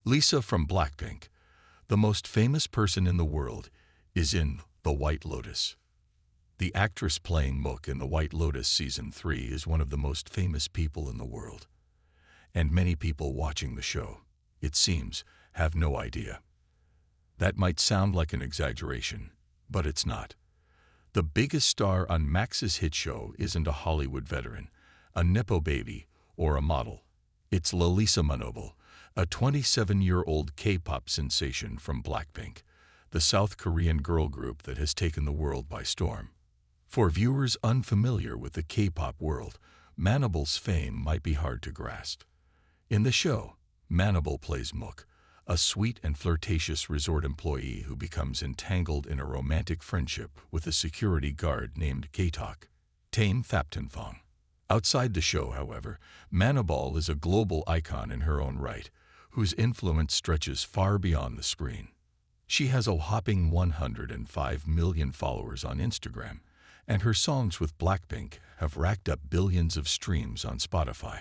Lisa from Blackpink, the most famous person in the world, is in The White Lotus. The actress playing Mook in The White Lotus Season 3 is one of the most famous people in the world. And many people watching the show, it seems, have no idea. That might sound like an exaggeration, but it's not. The biggest star on Max's hit show isn't a Hollywood veteran, a nepo baby, or a model. It's Lalisa Manobal, a 27-year-old K-pop sensation from Blackpink, the South Korean girl group that has taken the world by storm. For viewers unfamiliar with the K-pop world, Manobal's fame might be hard to grasp. In the show, Manobal plays Mook, a sweet and flirtatious resort employee who becomes entangled in a romantic friendship with a security guard named Gaitok, Tayme Thapthimthong. Outside the show, however, Manobal is a global icon in her own right, whose influence stretches far beyond the screen. She has a whopping 105 million followers on Instagram, and her songs with Blackpink have racked up billions of streams on Spotify.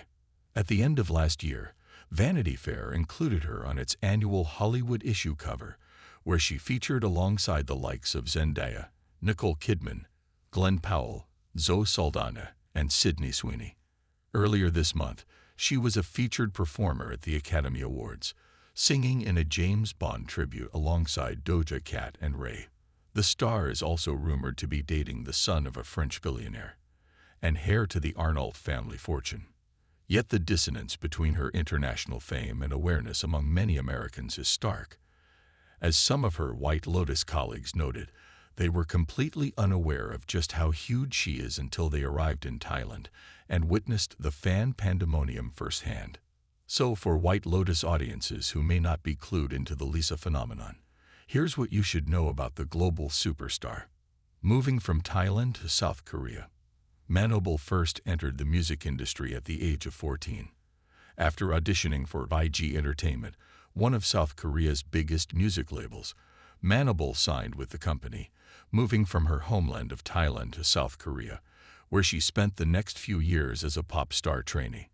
At the end of last year, Vanity Fair included her on its annual Hollywood issue cover, where she featured alongside the likes of Zendaya, Nicole Kidman, Glenn Powell, Zoe Saldana, and Sydney Sweeney. Earlier this month, she was a featured performer at the Academy Awards, singing in a James Bond tribute alongside Doja Cat and Ray. The star is also rumored to be dating the son of a French billionaire, and heir to the Arnault family fortune. Yet the dissonance between her international fame and awareness among many Americans is stark. As some of her White Lotus colleagues noted, they were completely unaware of just how huge she is until they arrived in Thailand and witnessed the fan pandemonium firsthand. So for White Lotus audiences who may not be clued into the Lisa phenomenon, here's what you should know about the global superstar. Moving from Thailand to South Korea, Manobal first entered the music industry at the age of 14. After auditioning for IG Entertainment, one of South Korea's biggest music labels, Manobal signed with the company, moving from her homeland of Thailand to South Korea, where she spent the next few years as a pop star trainee.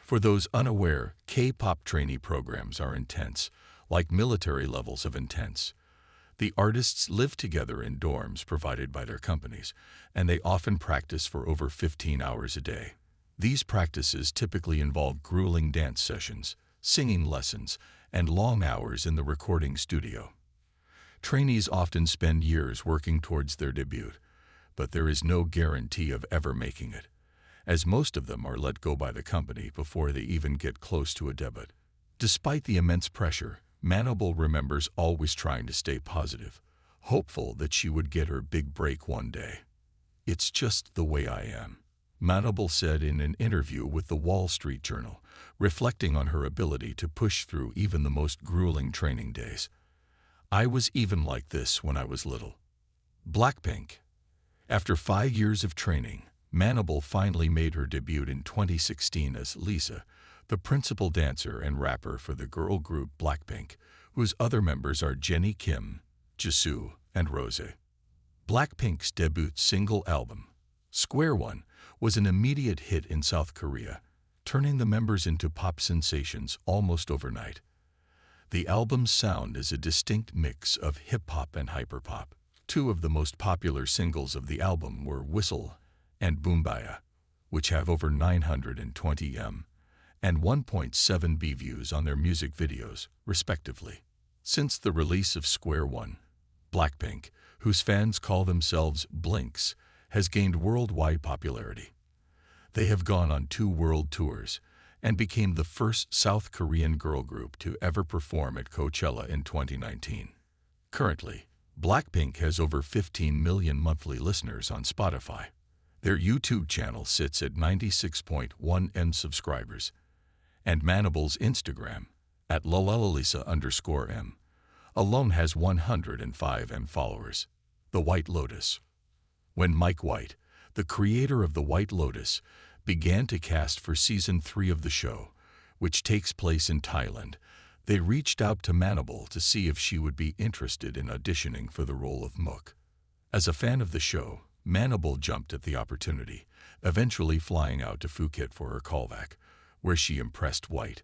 For those unaware, K-pop trainee programs are intense, like military levels of intense. The artists live together in dorms provided by their companies, and they often practice for over 15 hours a day. These practices typically involve grueling dance sessions, singing lessons, and long hours in the recording studio. Trainees often spend years working towards their debut, but there is no guarantee of ever making it, as most of them are let go by the company before they even get close to a debut. Despite the immense pressure, Manobal remembers always trying to stay positive, hopeful that she would get her big break one day. "It's just the way I am," Manobal said in an interview with the Wall Street Journal, reflecting on her ability to push through even the most grueling training days. "I was even like this when I was little." Blackpink. After 5 years of training, Manobal finally made her debut in 2016 as Lisa, the principal dancer and rapper for the girl group Blackpink, whose other members are Jennie Kim, Jisoo, and Rose. Blackpink's debut single album, Square One, was an immediate hit in South Korea, turning the members into pop sensations almost overnight. The album's sound is a distinct mix of hip-hop and hyperpop. Two of the most popular singles of the album were Whistle and Boombaya, which have over 920 m and 1.7 b views on their music videos, respectively. Since the release of Square One, Blackpink, whose fans call themselves Blinks, has gained worldwide popularity. They have gone on 2 world tours and became the first South Korean girl group to ever perform at Coachella in 2019. Currently, Blackpink has over 15 million monthly listeners on Spotify. Their YouTube channel sits at 96.1 m subscribers, and Manobal's Instagram, at @lalisa_m, alone has 105 m followers. The White Lotus. When Mike White, the creator of The White Lotus, began to cast for Season 3 of the show, which takes place in Thailand, they reached out to Manobal to see if she would be interested in auditioning for the role of Mook. As a fan of the show, Manobal jumped at the opportunity, eventually flying out to Phuket for her callback, where she impressed White,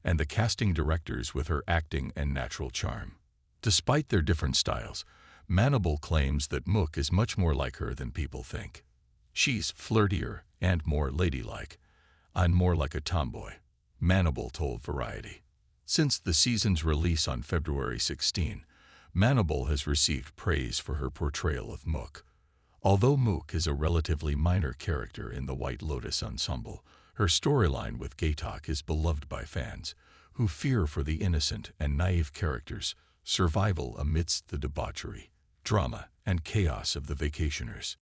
and the casting directors with her acting and natural charm. Despite their different styles, Manobal claims that Mook is much more like her than people think. She's flirtier and more ladylike. "I'm more like a tomboy," Manobal told Variety. Since the season's release on February 16, Manobal has received praise for her portrayal of Mook. Although Mook is a relatively minor character in the White Lotus ensemble, her storyline with Gaitok is beloved by fans, who fear for the innocent and naive character's survival amidst the debauchery, drama, and chaos of the vacationers.